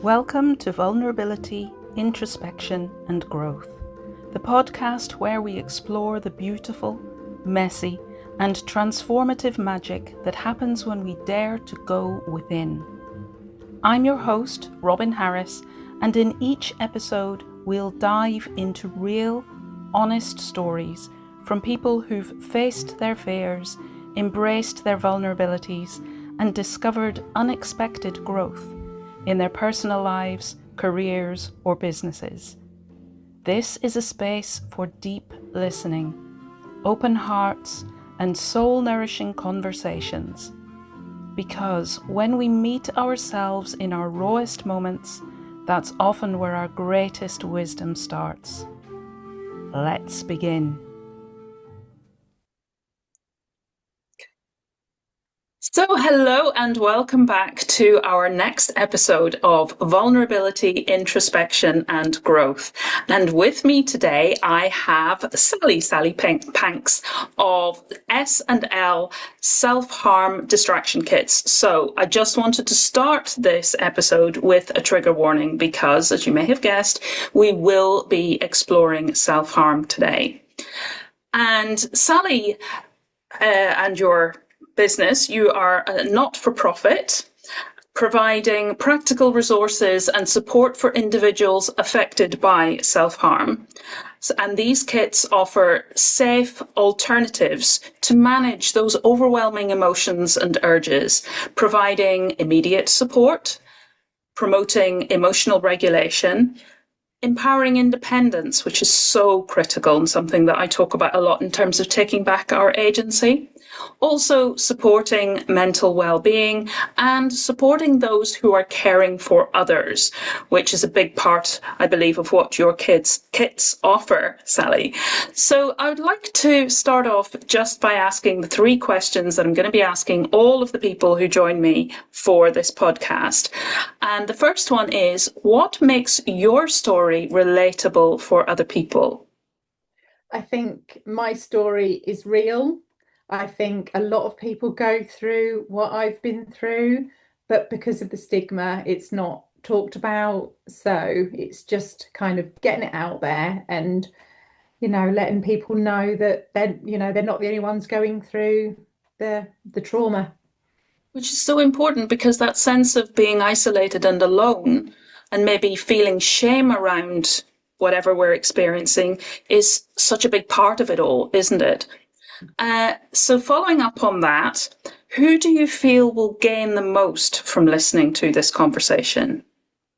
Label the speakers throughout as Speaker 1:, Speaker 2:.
Speaker 1: Welcome to Vulnerability, Introspection and Growth, the podcast where we explore the beautiful, messy and transformative magic that happens when we dare to go within. I'm your host, Robin Harris, and in each episode we'll dive into real, honest stories from people who've faced their fears, embraced their vulnerabilities and discovered unexpected growth in their personal lives, careers, or businesses. This is a space for deep listening, open hearts, and soul-nourishing conversations. Because when we meet ourselves in our rawest moments, that's often where our greatest wisdom starts. Let's begin. So hello and welcome back to our next episode of Vulnerability, Introspection and Growth. And with me today I have Sally Panks of S&L Self-Harm Distraction Kits. So I just wanted to start this episode with a trigger warning because, as you may have guessed, we will be exploring self-harm today. And Sally and your business, you are a not-for-profit providing practical resources and support for individuals affected by self-harm. And these kits offer safe alternatives to manage those overwhelming emotions and urges, providing immediate support, promoting emotional regulation, empowering independence, which is so critical and something that I talk about a lot in terms of taking back our agency. Also supporting mental well-being and supporting those who are caring for others, which is a big part, I believe, of what your kits offer, Sally. So I would like to start off just by asking the three questions that I'm going to be asking all of the people who join me for this podcast. And the first one is, what makes your story relatable for other people?
Speaker 2: I think my story is real. I think a lot of people go through what I've been through, but because of the stigma, it's not talked about. So it's just kind of getting it out there and, letting people know that they're not the only ones going through the trauma.
Speaker 1: Which is so important because that sense of being isolated and alone and maybe feeling shame around whatever we're experiencing is such a big part of it all, isn't it? So following up on that, who do you feel will gain the most from listening to this conversation?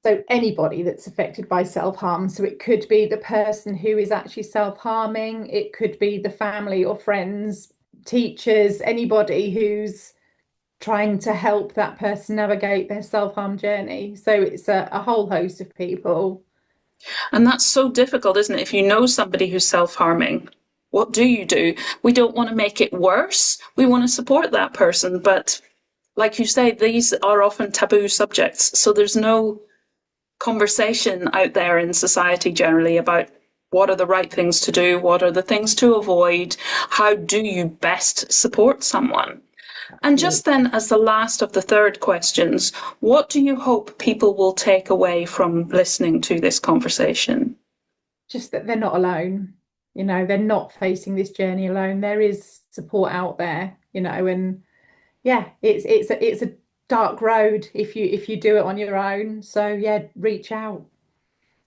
Speaker 2: So anybody that's affected by self-harm. So it could be the person who is actually self-harming. It could be the family or friends, teachers, anybody who's trying to help that person navigate their self-harm journey. So it's a whole host of people.
Speaker 1: And that's so difficult, isn't it? If you know somebody who's self-harming, what do? We don't want to make it worse. We want to support that person. But like you say, these are often taboo subjects. So there's no conversation out there in society generally about what are the right things to do, what are the things to avoid, how do you best support someone? And just then, as the last of the third questions, what do you hope people will take away from listening to this conversation?
Speaker 2: Just that they're not alone. They're not facing this journey alone. There is support out there, and yeah, it's a dark road if you do it on your own. So yeah, reach out.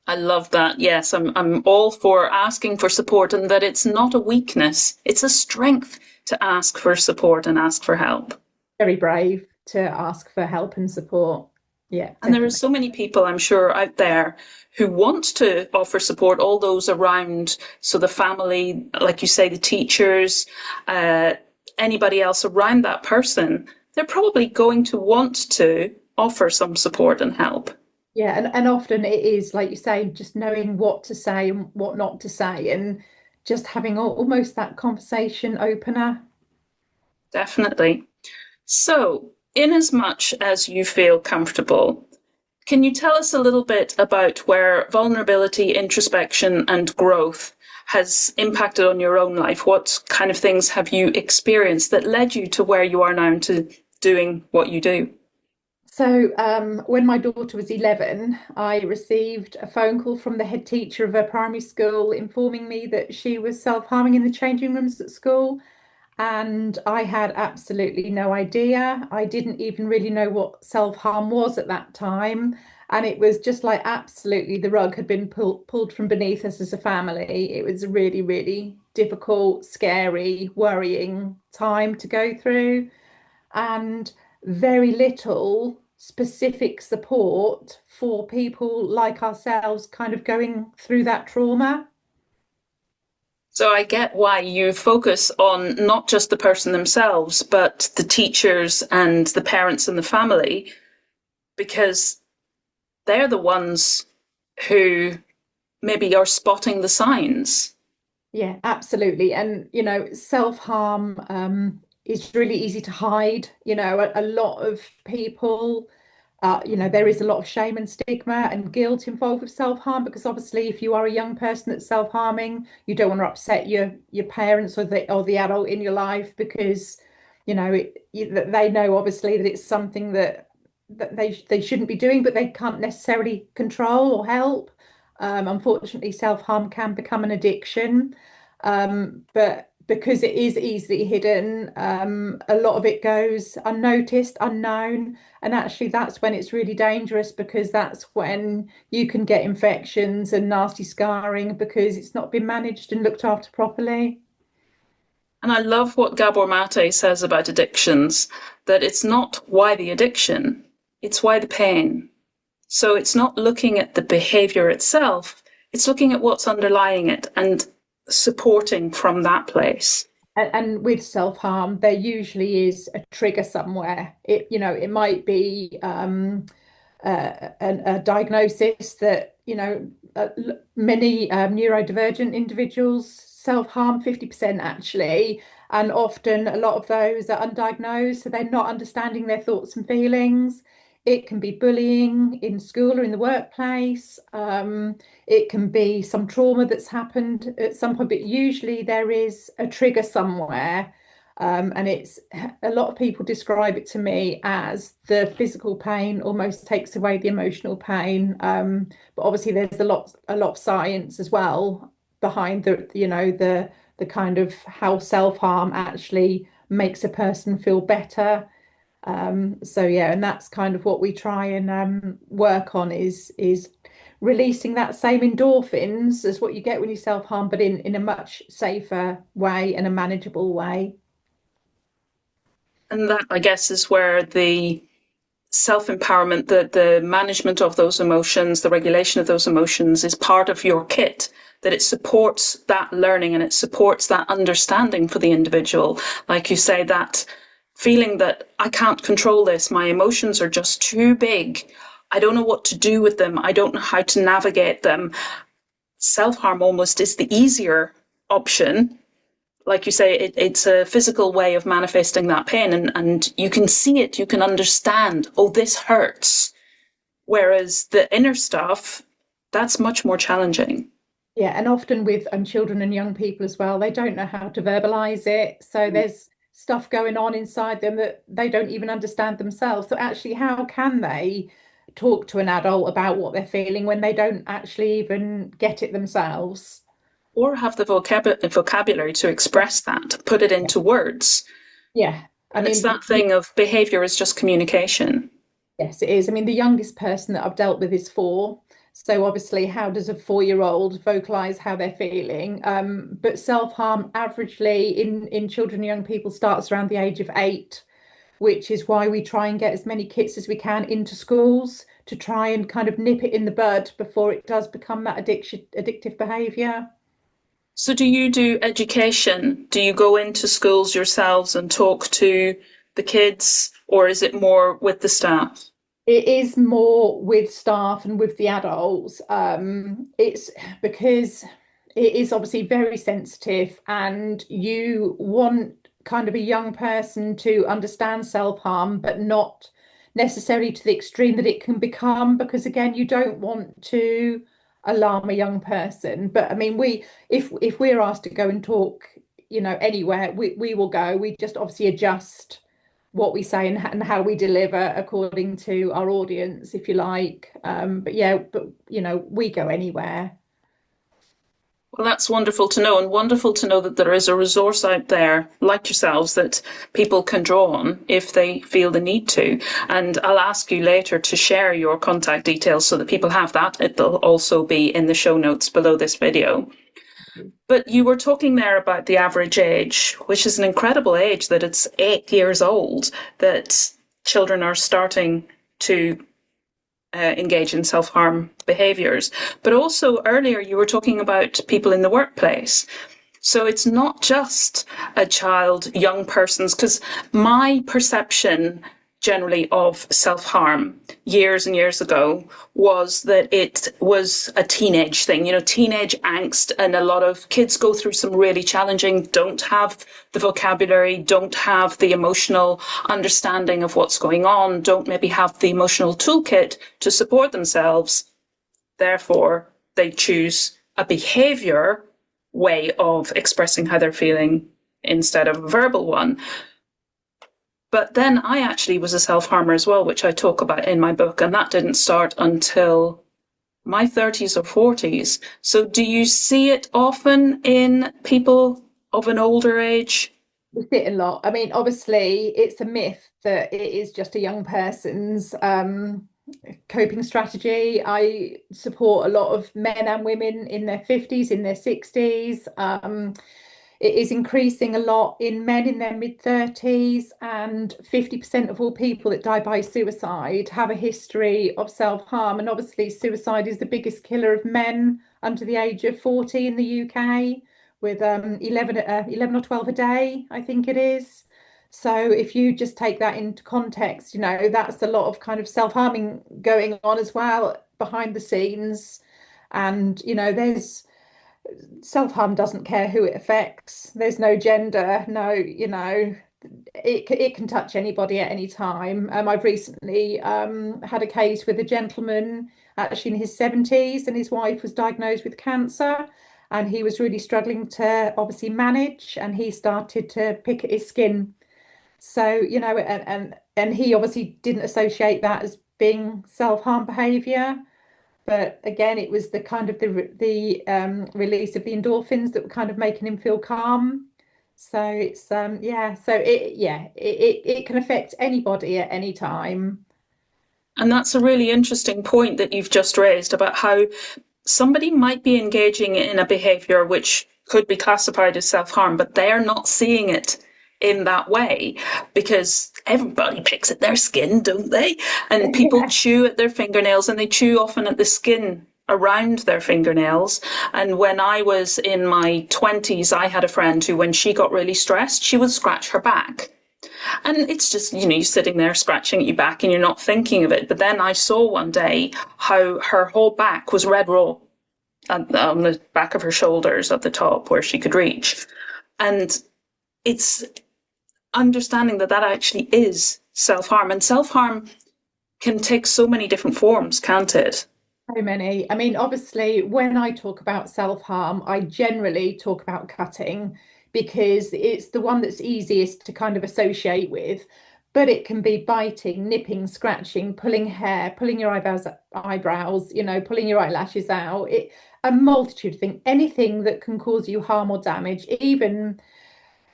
Speaker 1: I love that. Yes, I'm all for asking for support and that it's not a weakness. It's a strength to ask for support and ask for help.
Speaker 2: Very brave to ask for help and support. Yeah.
Speaker 1: And there are so many people, I'm sure, out there who want to offer support, all those around. So the family, like you say, the teachers, anybody else around that person, they're probably going to want to offer some support and help.
Speaker 2: Yeah, and often it is, like you say, just knowing what to say and what not to say, and just having almost that conversation opener.
Speaker 1: Definitely. So, in as much as you feel comfortable, can you tell us a little bit about where vulnerability, introspection, and growth has impacted on your own life? What kind of things have you experienced that led you to where you are now, to doing what you do?
Speaker 2: When my daughter was 11, I received a phone call from the head teacher of a primary school informing me that she was self-harming in the changing rooms at school. And I had absolutely no idea. I didn't even really know what self-harm was at that time. And it was just like absolutely the rug had been pulled from beneath us as a family. It was a really, really difficult, scary, worrying time to go through, and very little specific support for people like ourselves kind of going through that trauma.
Speaker 1: So I get why you focus on not just the person themselves, but the teachers and the parents and the family, because they're the ones who maybe are spotting the signs.
Speaker 2: Yeah, absolutely. And, self-harm is really easy to hide. A lot of people, there is a lot of shame and stigma and guilt involved with self-harm because obviously if you are a young person that's self-harming, you don't want to upset your parents or the adult in your life because, they know obviously that it's something that they shouldn't be doing, but they can't necessarily control or help. Unfortunately, self-harm can become an addiction. But because it is easily hidden, a lot of it goes unnoticed, unknown, and actually that's when it's really dangerous because that's when you can get infections and nasty scarring because it's not been managed and looked after properly.
Speaker 1: And I love what Gabor Mate says about addictions, that it's not why the addiction, it's why the pain. So it's not looking at the behavior itself, it's looking at what's underlying it and supporting from that place.
Speaker 2: And with self-harm, there usually is a trigger somewhere. It might be a diagnosis that many neurodivergent individuals self-harm 50% actually, and often a lot of those are undiagnosed, so they're not understanding their thoughts and feelings. It can be bullying in school or in the workplace. It can be some trauma that's happened at some point, but usually there is a trigger somewhere. And it's a lot of people describe it to me as the physical pain almost takes away the emotional pain. But obviously there's a lot of science as well behind the kind of how self-harm actually makes a person feel better. So yeah, and that's kind of what we try and work on is releasing that same endorphins as what you get when you self-harm, but in a much safer way and a manageable way.
Speaker 1: And that, I guess, is where the self-empowerment, the management of those emotions, the regulation of those emotions is part of your kit, that it supports that learning and it supports that understanding for the individual. Like you say, that feeling that I can't control this, my emotions are just too big. I don't know what to do with them. I don't know how to navigate them. Self-harm almost is the easier option. Like you say, it's a physical way of manifesting that pain, and you can see it, you can understand, oh, this hurts. Whereas the inner stuff, that's much more challenging.
Speaker 2: Yeah, and often with children and young people as well, they don't know how to verbalize it. So there's stuff going on inside them that they don't even understand themselves. So actually, how can they talk to an adult about what they're feeling when they don't actually even get it themselves?
Speaker 1: Or have the vocabulary to express that, put it
Speaker 2: Yeah.
Speaker 1: into words.
Speaker 2: Yeah. I
Speaker 1: And it's
Speaker 2: mean,
Speaker 1: that thing of behavior is just communication.
Speaker 2: yes, it is. I mean, the youngest person that I've dealt with is 4. So obviously, how does a 4-year-old vocalize how they're feeling? But self-harm averagely in children and young people starts around the age of 8, which is why we try and get as many kits as we can into schools to try and kind of nip it in the bud before it does become that addictive behavior.
Speaker 1: So, do you do education? Do you go into schools yourselves and talk to the kids, or is it more with the staff?
Speaker 2: It is more with staff and with the adults. It's because it is obviously very sensitive, and you want kind of a young person to understand self-harm, but not necessarily to the extreme that it can become, because again, you don't want to alarm a young person. But I mean, if we're asked to go and talk, anywhere, we will go. We just obviously adjust what we say and how we deliver according to our audience, if you like. But yeah, but we go anywhere.
Speaker 1: Well, that's wonderful to know, and wonderful to know that there is a resource out there like yourselves that people can draw on if they feel the need to. And I'll ask you later to share your contact details so that people have that. It'll also be in the show notes below this video. But you were talking there about the average age, which is an incredible age, that it's 8 years old, that children are starting to engage in self-harm behaviors. But also earlier you were talking about people in the workplace. So it's not just a child, young persons, because my perception generally of self-harm years and years ago was that it was a teenage thing, teenage angst, and a lot of kids go through some really challenging, don't have the vocabulary, don't have the emotional understanding of what's going on, don't maybe have the emotional toolkit to support themselves. Therefore, they choose a behavior way of expressing how they're feeling instead of a verbal one. But then I actually was a self-harmer as well, which I talk about in my book, and that didn't start until my 30s or 40s. So do you see it often in people of an older age?
Speaker 2: We see it a lot. I mean, obviously, it's a myth that it is just a young person's coping strategy. I support a lot of men and women in their 50s, in their 60s. It is increasing a lot in men in their mid-30s, and 50% of all people that die by suicide have a history of self-harm. And obviously, suicide is the biggest killer of men under the age of 40 in the UK, with 11 or 12 a day, I think it is. So if you just take that into context, that's a lot of kind of self-harming going on as well behind the scenes. And, there's self-harm doesn't care who it affects. There's no gender, no, it can touch anybody at any time. I've recently had a case with a gentleman actually in his 70s, and his wife was diagnosed with cancer, and he was really struggling to obviously manage, and he started to pick at his skin. So, and he obviously didn't associate that as being self-harm behavior. But again, it was the kind of the release of the endorphins that were kind of making him feel calm. So it's yeah, so it can affect anybody at any time.
Speaker 1: And that's a really interesting point that you've just raised about how somebody might be engaging in a behavior which could be classified as self-harm, but they're not seeing it in that way because everybody picks at their skin, don't they? And people
Speaker 2: Yeah.
Speaker 1: chew at their fingernails, and they chew often at the skin around their fingernails. And when I was in my 20s, I had a friend who, when she got really stressed, she would scratch her back. And it's just, you're sitting there scratching at your back and you're not thinking of it. But then I saw one day how her whole back was red raw on the back of her shoulders at the top where she could reach. And it's understanding that that actually is self-harm. And self-harm can take so many different forms, can't it?
Speaker 2: So many. I mean, obviously, when I talk about self-harm, I generally talk about cutting because it's the one that's easiest to kind of associate with. But it can be biting, nipping, scratching, pulling hair, pulling your eyebrows, pulling your eyelashes out. A multitude of things, anything that can cause you harm or damage, even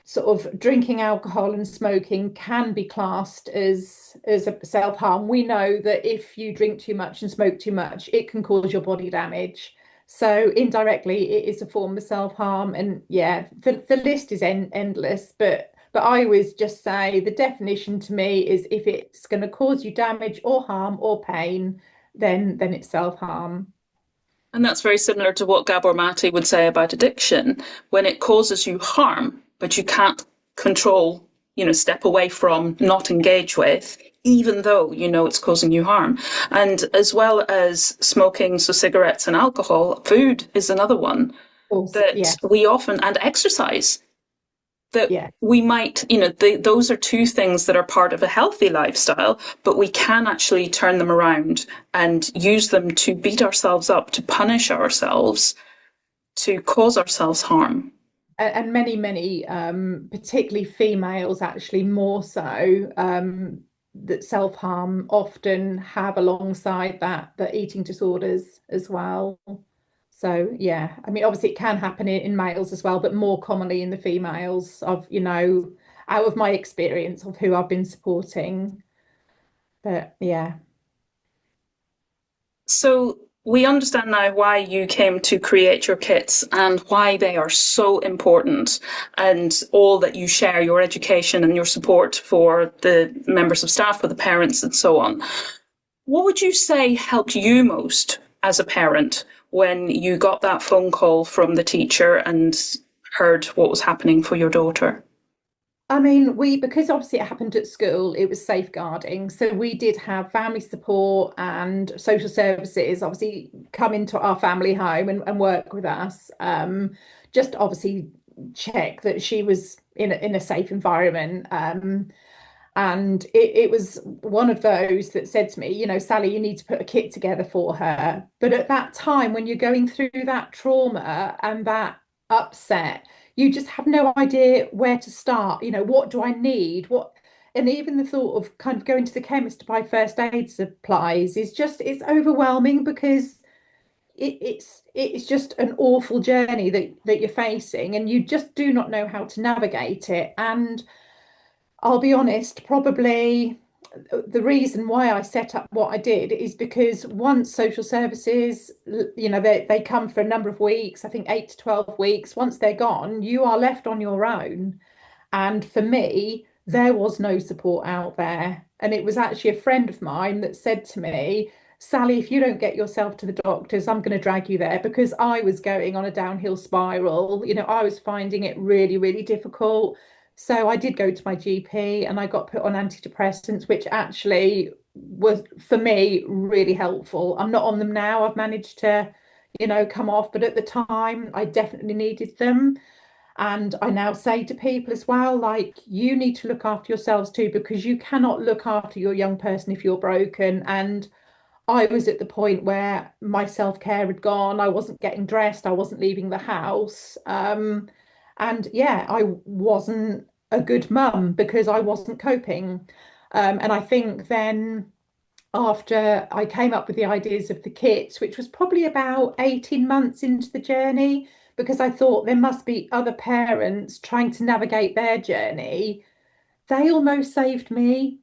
Speaker 2: sort of drinking alcohol and smoking can be classed as a self-harm. We know that if you drink too much and smoke too much, it can cause your body damage. So indirectly, it is a form of self-harm. And yeah, the list is endless, but I always just say the definition to me is if it's going to cause you damage or harm or pain, then it's self-harm.
Speaker 1: And that's very similar to what Gabor Mate would say about addiction. When it causes you harm, but you can't control, step away from, not engage with, even though you know it's causing you harm. And as well as smoking, so cigarettes and alcohol, food is another one
Speaker 2: Of course,
Speaker 1: that
Speaker 2: yeah,
Speaker 1: we often, and exercise, that
Speaker 2: yeah.
Speaker 1: we might, those are two things that are part of a healthy lifestyle, but we can actually turn them around and use them to beat ourselves up, to punish ourselves, to cause ourselves harm.
Speaker 2: and many, particularly females, actually more so, that self-harm often have alongside that the eating disorders as well. So yeah, I mean, obviously it can happen in males as well, but more commonly in the females of, out of my experience of who I've been supporting. But yeah.
Speaker 1: So we understand now why you came to create your kits and why they are so important, and all that you share, your education and your support for the members of staff, for the parents and so on. What would you say helped you most as a parent when you got that phone call from the teacher and heard what was happening for your daughter?
Speaker 2: I mean, because obviously it happened at school, it was safeguarding. So we did have family support and social services obviously come into our family home and work with us. Just obviously check that she was in a safe environment. And it was one of those that said to me, Sally, you need to put a kit together for her. But at that time, when you're going through that trauma and that upset, you just have no idea where to start. What do I need? And even the thought of kind of going to the chemist to buy first aid supplies it's overwhelming because it's just an awful journey that you're facing, and you just do not know how to navigate it. And I'll be honest, probably the reason why I set up what I did is because once social services, they come for a number of weeks, I think 8 to 12 weeks. Once they're gone, you are left on your own. And for me, there was no support out there. And it was actually a friend of mine that said to me, Sally, if you don't get yourself to the doctors, I'm going to drag you there, because I was going on a downhill spiral. I was finding it really, really difficult. So I did go to my GP and I got put on antidepressants, which actually was for me really helpful. I'm not on them now. I've managed to, come off, but at the time I definitely needed them. And I now say to people as well, like, you need to look after yourselves too, because you cannot look after your young person if you're broken. And I was at the point where my self-care had gone. I wasn't getting dressed. I wasn't leaving the house. And yeah, I wasn't a good mum because I wasn't coping. And I think then after I came up with the ideas of the kits, which was probably about 18 months into the journey, because I thought there must be other parents trying to navigate their journey, they almost saved me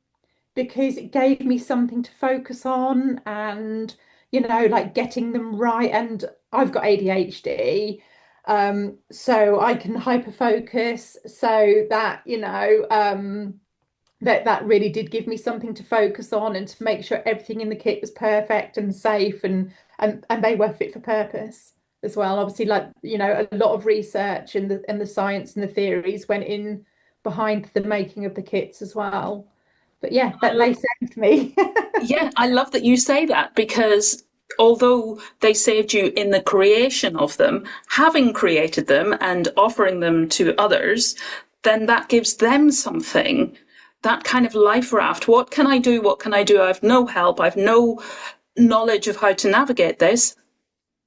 Speaker 2: because it gave me something to focus on and, like getting them right. And I've got ADHD, so I can hyper focus, so that, that really did give me something to focus on and to make sure everything in the kit was perfect and safe, and they were fit for purpose as well. Obviously, like, a lot of research and the science and the theories went in behind the making of the kits as well. But yeah, that they saved me.
Speaker 1: Yeah, I love that you say that, because although they saved you in the creation of them, having created them and offering them to others, then that gives them something. That kind of life raft. What can I do? What can I do? I've no help. I've no knowledge of how to navigate this.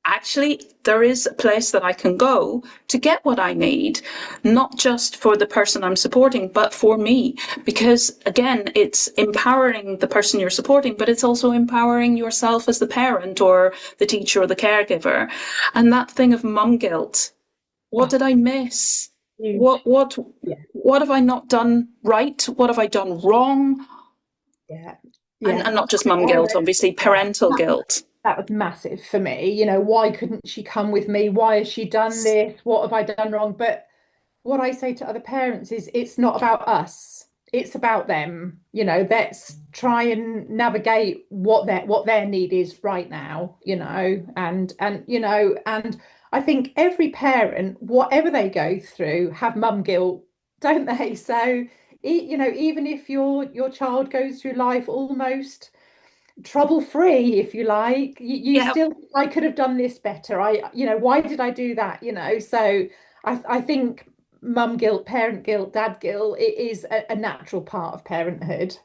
Speaker 1: Actually, there is a place that I can go to get what I need, not just for the person I'm supporting, but for me. Because again, it's empowering the person you're supporting, but it's also empowering yourself as the parent or the teacher or the caregiver. And that thing of mum guilt. What
Speaker 2: Oh,
Speaker 1: did I miss?
Speaker 2: huge.
Speaker 1: What what
Speaker 2: Yeah,
Speaker 1: what have I not done right? What have I done wrong?
Speaker 2: yeah,
Speaker 1: And
Speaker 2: yeah.
Speaker 1: not just mum guilt, obviously parental
Speaker 2: That
Speaker 1: guilt.
Speaker 2: that was massive for me. Why couldn't she come with me? Why has she done this? What have I done wrong? But what I say to other parents is it's not about us. It's about them. Let's try and navigate what their need is right now, and I think every parent, whatever they go through, have mum guilt, don't they? So, even if your child goes through life almost trouble free, if you like, you
Speaker 1: Yeah.
Speaker 2: still, I could have done this better. Why did I do that? So I think mum guilt, parent guilt, dad guilt, it is a natural part of parenthood.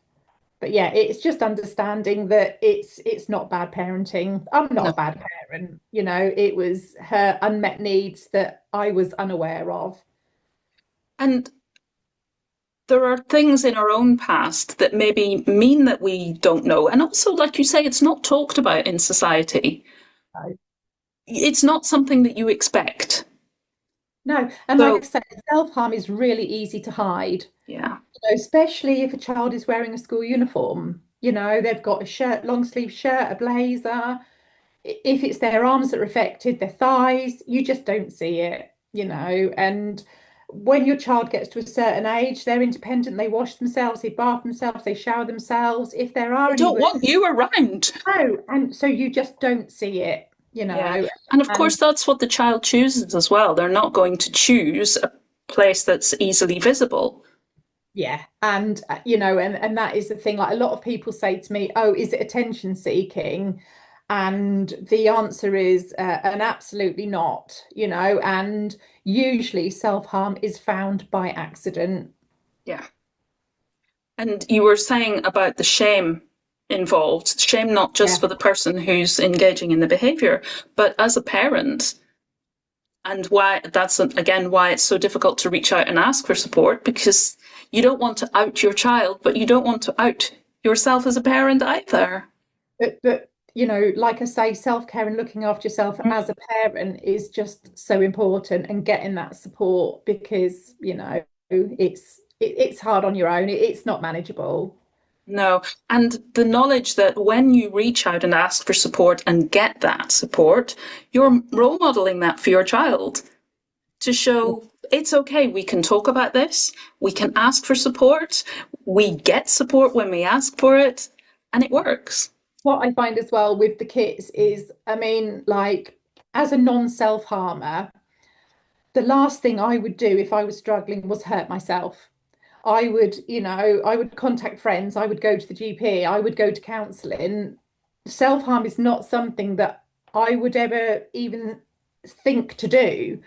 Speaker 2: But yeah, it's just understanding that it's not bad parenting. I'm not
Speaker 1: No.
Speaker 2: a bad parent. It was her unmet needs that I was unaware of.
Speaker 1: And there are things in our own past that maybe mean that we don't know. And also, like you say, it's not talked about in society.
Speaker 2: No,
Speaker 1: It's not something that you expect.
Speaker 2: no. And like I
Speaker 1: So,
Speaker 2: said, self-harm is really easy to hide,
Speaker 1: yeah.
Speaker 2: especially if a child is wearing a school uniform. They've got a shirt, long sleeve shirt, a blazer. If it's their arms that are affected, their thighs, you just don't see it. And when your child gets to a certain age, they're independent, they wash themselves, they bath themselves, they shower themselves. If there are
Speaker 1: They
Speaker 2: any
Speaker 1: don't
Speaker 2: wounds,
Speaker 1: want you around.
Speaker 2: no, and so you just don't see it,
Speaker 1: Yeah. And of
Speaker 2: and
Speaker 1: course, that's what the child chooses as well. They're not going to choose a place that's easily visible.
Speaker 2: yeah, and and that is the thing. Like a lot of people say to me, "Oh, is it attention seeking?" And the answer is an absolutely not. And usually self-harm is found by accident.
Speaker 1: Yeah. And you were saying about the shame involved, shame not just
Speaker 2: Yeah.
Speaker 1: for the person who's engaging in the behavior, but as a parent. And why that's again why it's so difficult to reach out and ask for support, because you don't want to out your child, but you don't want to out yourself as a parent either.
Speaker 2: But like I say, self-care and looking after yourself
Speaker 1: Mm.
Speaker 2: as a parent is just so important, and getting that support because it's hard on your own. It's not manageable.
Speaker 1: No. And the knowledge that when you reach out and ask for support and get that support, you're role modeling that for your child to show it's okay. We can talk about this. We can ask for support. We get support when we ask for it, and it works.
Speaker 2: What I find as well with the kits is, I mean, like as a non-self-harmer, the last thing I would do if I was struggling was hurt myself. I would contact friends, I would go to the GP, I would go to counselling. Self-harm is not something that I would ever even think to do.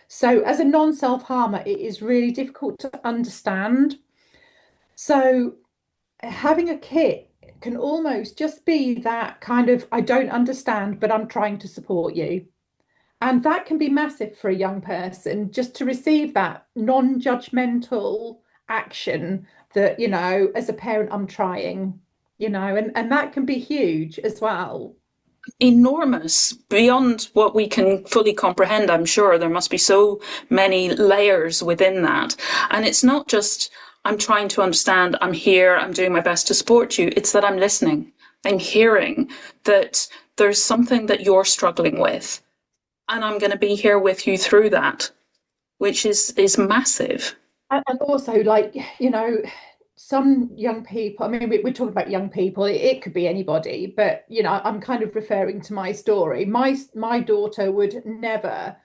Speaker 2: So, as a non-self-harmer, it is really difficult to understand. So, having a kit can almost just be that kind of, I don't understand, but I'm trying to support you. And that can be massive for a young person just to receive that non-judgmental action that, as a parent, I'm trying, and that can be huge as well.
Speaker 1: Enormous, beyond what we can fully comprehend. I'm sure there must be so many layers within that. And it's not just, I'm trying to understand, I'm here, I'm doing my best to support you. It's that I'm listening. I'm hearing that there's something that you're struggling with, and I'm going to be here with you through that, which is massive.
Speaker 2: And also, like, some young people, I mean, we're talking about young people, it could be anybody, but, I'm kind of referring to my story. My daughter would never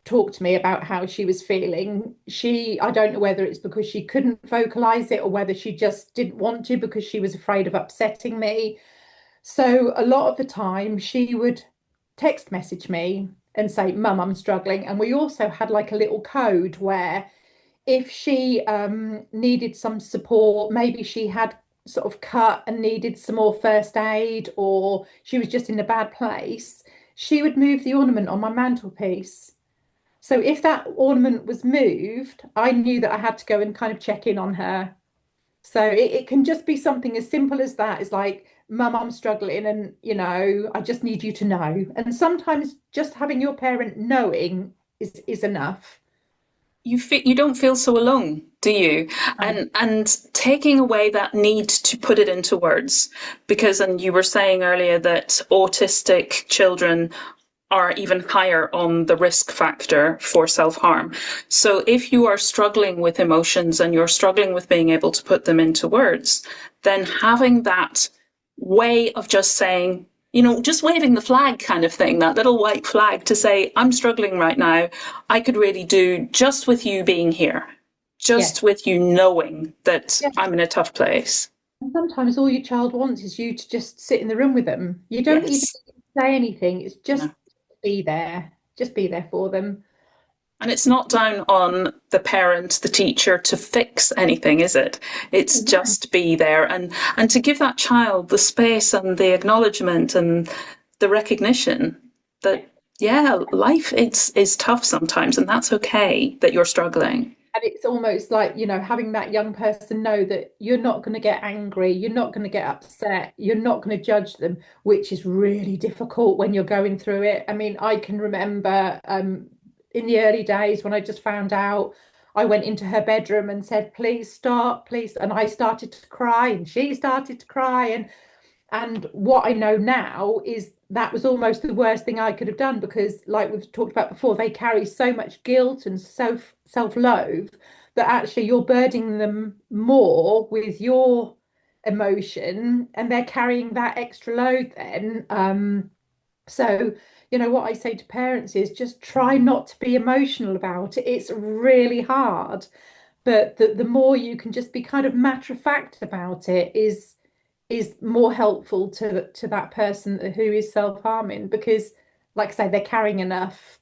Speaker 2: talk to me about how she was feeling. I don't know whether it's because she couldn't vocalize it or whether she just didn't want to because she was afraid of upsetting me. So a lot of the time she would text message me and say, Mum, I'm struggling. And we also had like a little code where if she needed some support, maybe she had sort of cut and needed some more first aid, or she was just in a bad place, she would move the ornament on my mantelpiece. So if that ornament was moved, I knew that I had to go and kind of check in on her. So it can just be something as simple as that. It's like, Mum, I'm struggling, and I just need you to know. And sometimes just having your parent knowing is enough.
Speaker 1: You don't feel so alone, do you? And taking away that need to put it into words, because and you were saying earlier that autistic children are even higher on the risk factor for self-harm. So if you are struggling with emotions and you're struggling with being able to put them into words, then having that way of just saying, just waving the flag kind of thing, that little white flag to say, I'm struggling right now. I could really do just with you being here,
Speaker 2: Yeah.
Speaker 1: just with you knowing that
Speaker 2: Yeah.
Speaker 1: I'm in a tough place.
Speaker 2: And sometimes all your child wants is you to just sit in the room with them. You don't even
Speaker 1: Yes.
Speaker 2: say anything. It's just
Speaker 1: No.
Speaker 2: be there. Just be there for them.
Speaker 1: And it's not down on the parent, the teacher to fix anything, is it? It's
Speaker 2: No.
Speaker 1: just be there and to give that child the space and the acknowledgement and the recognition that yeah, life is tough sometimes, and that's okay that you're struggling.
Speaker 2: And it's almost like, having that young person know that you're not going to get angry, you're not going to get upset, you're not going to judge them, which is really difficult when you're going through it. I mean, I can remember in the early days when I just found out, I went into her bedroom and said, please stop, please. And I started to cry and she started to cry. And what I know now is that was almost the worst thing I could have done because, like we've talked about before, they carry so much guilt and self-loathe that actually you're burdening them more with your emotion and they're carrying that extra load then. So, what I say to parents is just try not to be emotional about it. It's really hard, but the more you can just be kind of matter of fact about it is more helpful to that person who is self-harming because, like I say, they're carrying enough.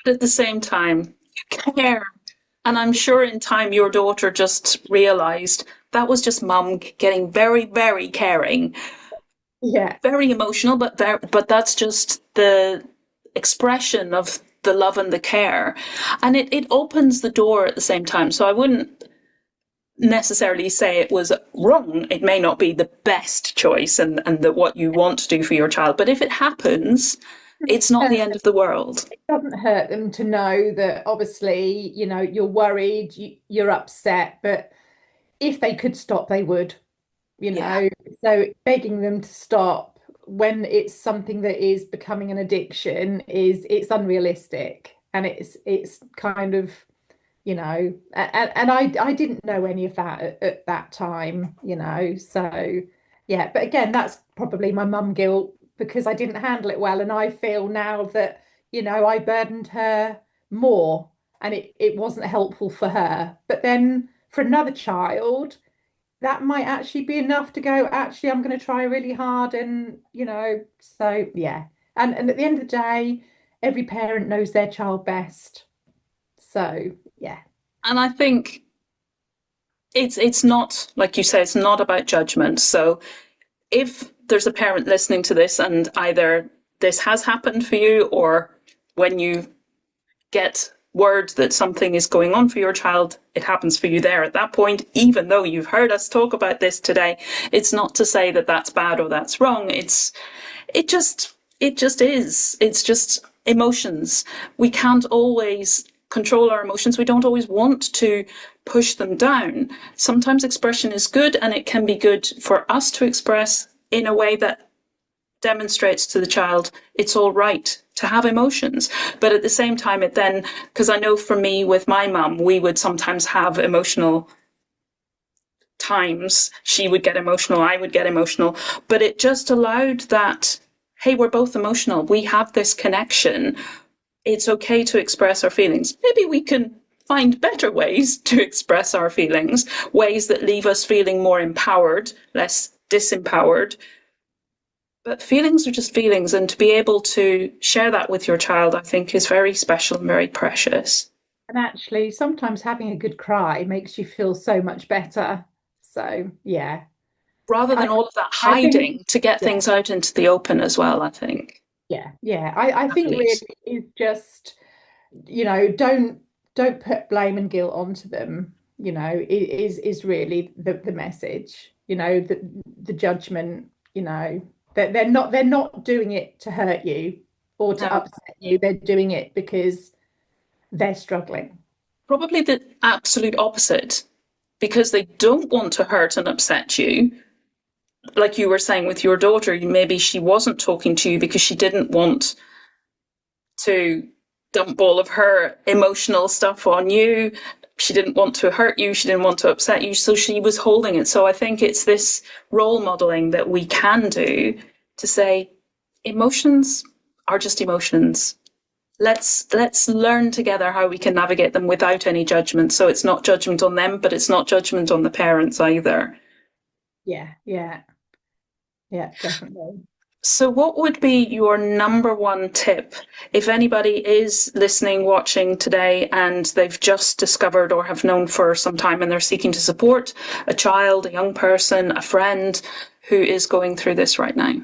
Speaker 1: But at the same time, you care. And I'm sure in time your daughter just realized that was just mum getting very, very caring,
Speaker 2: Yeah,
Speaker 1: very emotional, but that's just the expression of the love and the care. And it opens the door at the same time. So I wouldn't necessarily say it was wrong. It may not be the best choice and that what you want to do for your child. But if it happens, it's not the end of the world.
Speaker 2: it doesn't hurt them to know that obviously, you're worried, you're upset, but if they could stop, they would, you
Speaker 1: Yeah.
Speaker 2: know. So begging them to stop when it's something that is becoming an addiction it's unrealistic and it's kind of and I didn't know any of that at that time, so yeah. But again, that's probably my mum guilt because I didn't handle it well, and I feel now that I burdened her more, and it wasn't helpful for her. But then for another child, that might actually be enough to go, actually, I'm going to try really hard, and so yeah. And at the end of the day, every parent knows their child best. So yeah.
Speaker 1: And I think it's not, like you say, it's not about judgment. So if there's a parent listening to this and either this has happened for you or when you get word that something is going on for your child, it happens for you there at that point, even though you've heard us talk about this today, it's not to say that that's bad or that's wrong. It just, it just is. It's just emotions. We can't always control our emotions. We don't always want to push them down. Sometimes expression is good and it can be good for us to express in a way that demonstrates to the child it's all right to have emotions. But at the same time, it then, because I know for me with my mum, we would sometimes have emotional times. She would get emotional, I would get emotional, but it just allowed that, hey, we're both emotional. We have this connection. It's okay to express our feelings. Maybe we can find better ways to express our feelings, ways that leave us feeling more empowered, less disempowered. But feelings are just feelings, and to be able to share that with your child, I think, is very special and very precious.
Speaker 2: And actually, sometimes having a good cry makes you feel so much better. So, yeah,
Speaker 1: Rather
Speaker 2: I,
Speaker 1: than all of that
Speaker 2: I think,
Speaker 1: hiding to get
Speaker 2: yeah,
Speaker 1: things out into the open as well, I think,
Speaker 2: yeah. I
Speaker 1: at
Speaker 2: think really
Speaker 1: least.
Speaker 2: is just, don't put blame and guilt onto them. Is really the message. The judgment. That they're not doing it to hurt you or to
Speaker 1: No,
Speaker 2: upset you. They're doing it because they're struggling.
Speaker 1: probably the absolute opposite, because they don't want to hurt and upset you. Like you were saying with your daughter, maybe she wasn't talking to you because she didn't want to dump all of her emotional stuff on you. She didn't want to hurt you. She didn't want to upset you. So she was holding it. So I think it's this role modeling that we can do to say emotions are just emotions. Let's learn together how we can navigate them without any judgment. So it's not judgment on them, but it's not judgment on the parents either.
Speaker 2: Yeah, definitely.
Speaker 1: So, what would be your number one tip if anybody is listening, watching today, and they've just discovered or have known for some time and they're seeking to support a child, a young person, a friend who is going through this right now?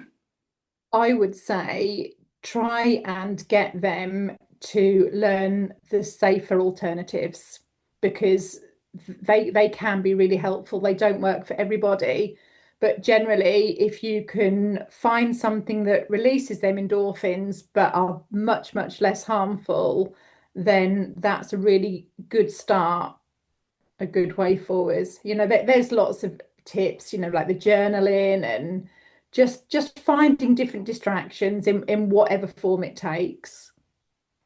Speaker 2: I would say try and get them to learn the safer alternatives. because they can be really helpful. They don't work for everybody, but generally, if you can find something that releases them endorphins but are much, much less harmful, then that's a really good start, a good way forwards. There's lots of tips, like the journaling and just finding different distractions in whatever form it takes.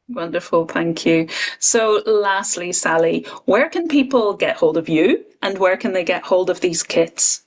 Speaker 1: Wonderful, thank you. So, lastly, Sally, where can people get hold of you and where can they get hold of these kits?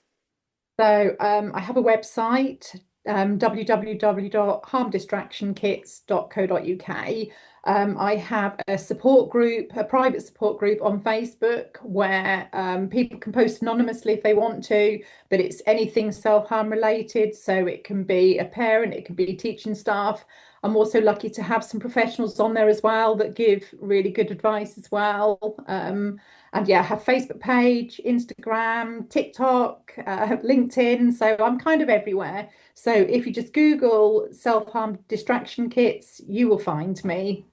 Speaker 2: So I have a website, www.harmdistractionkits.co.uk. I have a support group, a private support group on Facebook where people can post anonymously if they want to, but it's anything self-harm related. So it can be a parent, it can be teaching staff. I'm also lucky to have some professionals on there as well that give really good advice as well. And yeah, I have Facebook page, Instagram, TikTok, LinkedIn. So I'm kind of everywhere. So if you just Google self-harm distraction kits, you will find me.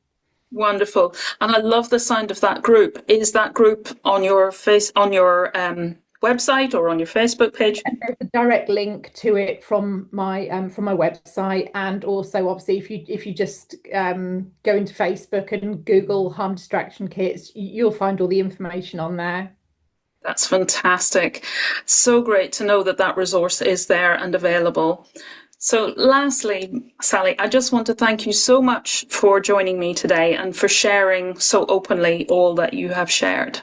Speaker 1: Wonderful. And I love the sound of that group. Is that group on your website or on your Facebook page?
Speaker 2: There's a direct link to it from my website, and also obviously if you just go into Facebook and Google harm distraction kits, you'll find all the information on there.
Speaker 1: That's fantastic. So great to know that that resource is there and available. So, lastly, Sally, I just want to thank you so much for joining me today and for sharing so openly all that you have shared.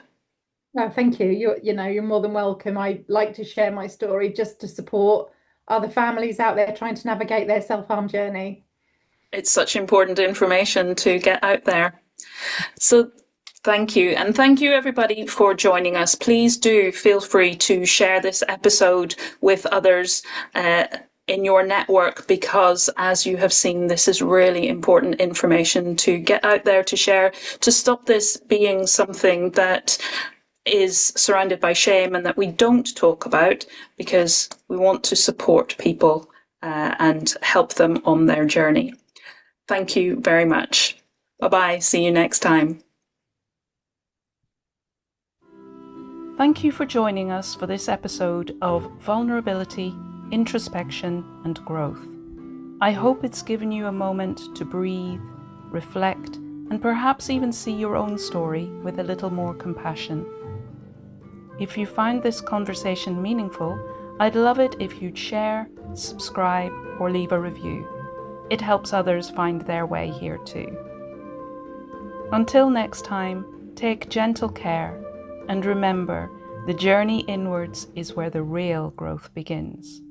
Speaker 2: No, thank you. You're more than welcome. I like to share my story just to support other families out there trying to navigate their self-harm journey.
Speaker 1: It's such important information to get out there. So, thank you. And thank you, everybody, for joining us. Please do feel free to share this episode with others. In your network, because as you have seen, this is really important information to get out there, to share, to stop this being something that is surrounded by shame and that we don't talk about, because we want to support people and help them on their journey. Thank you very much. Bye bye. See you next time. Thank you for joining us for this episode of Vulnerability, Introspection and Growth. I hope it's given you a moment to breathe, reflect, and perhaps even see your own story with a little more compassion. If you find this conversation meaningful, I'd love it if you'd share, subscribe, or leave a review. It helps others find their way here too. Until next time, take gentle care, and remember, the journey inwards is where the real growth begins.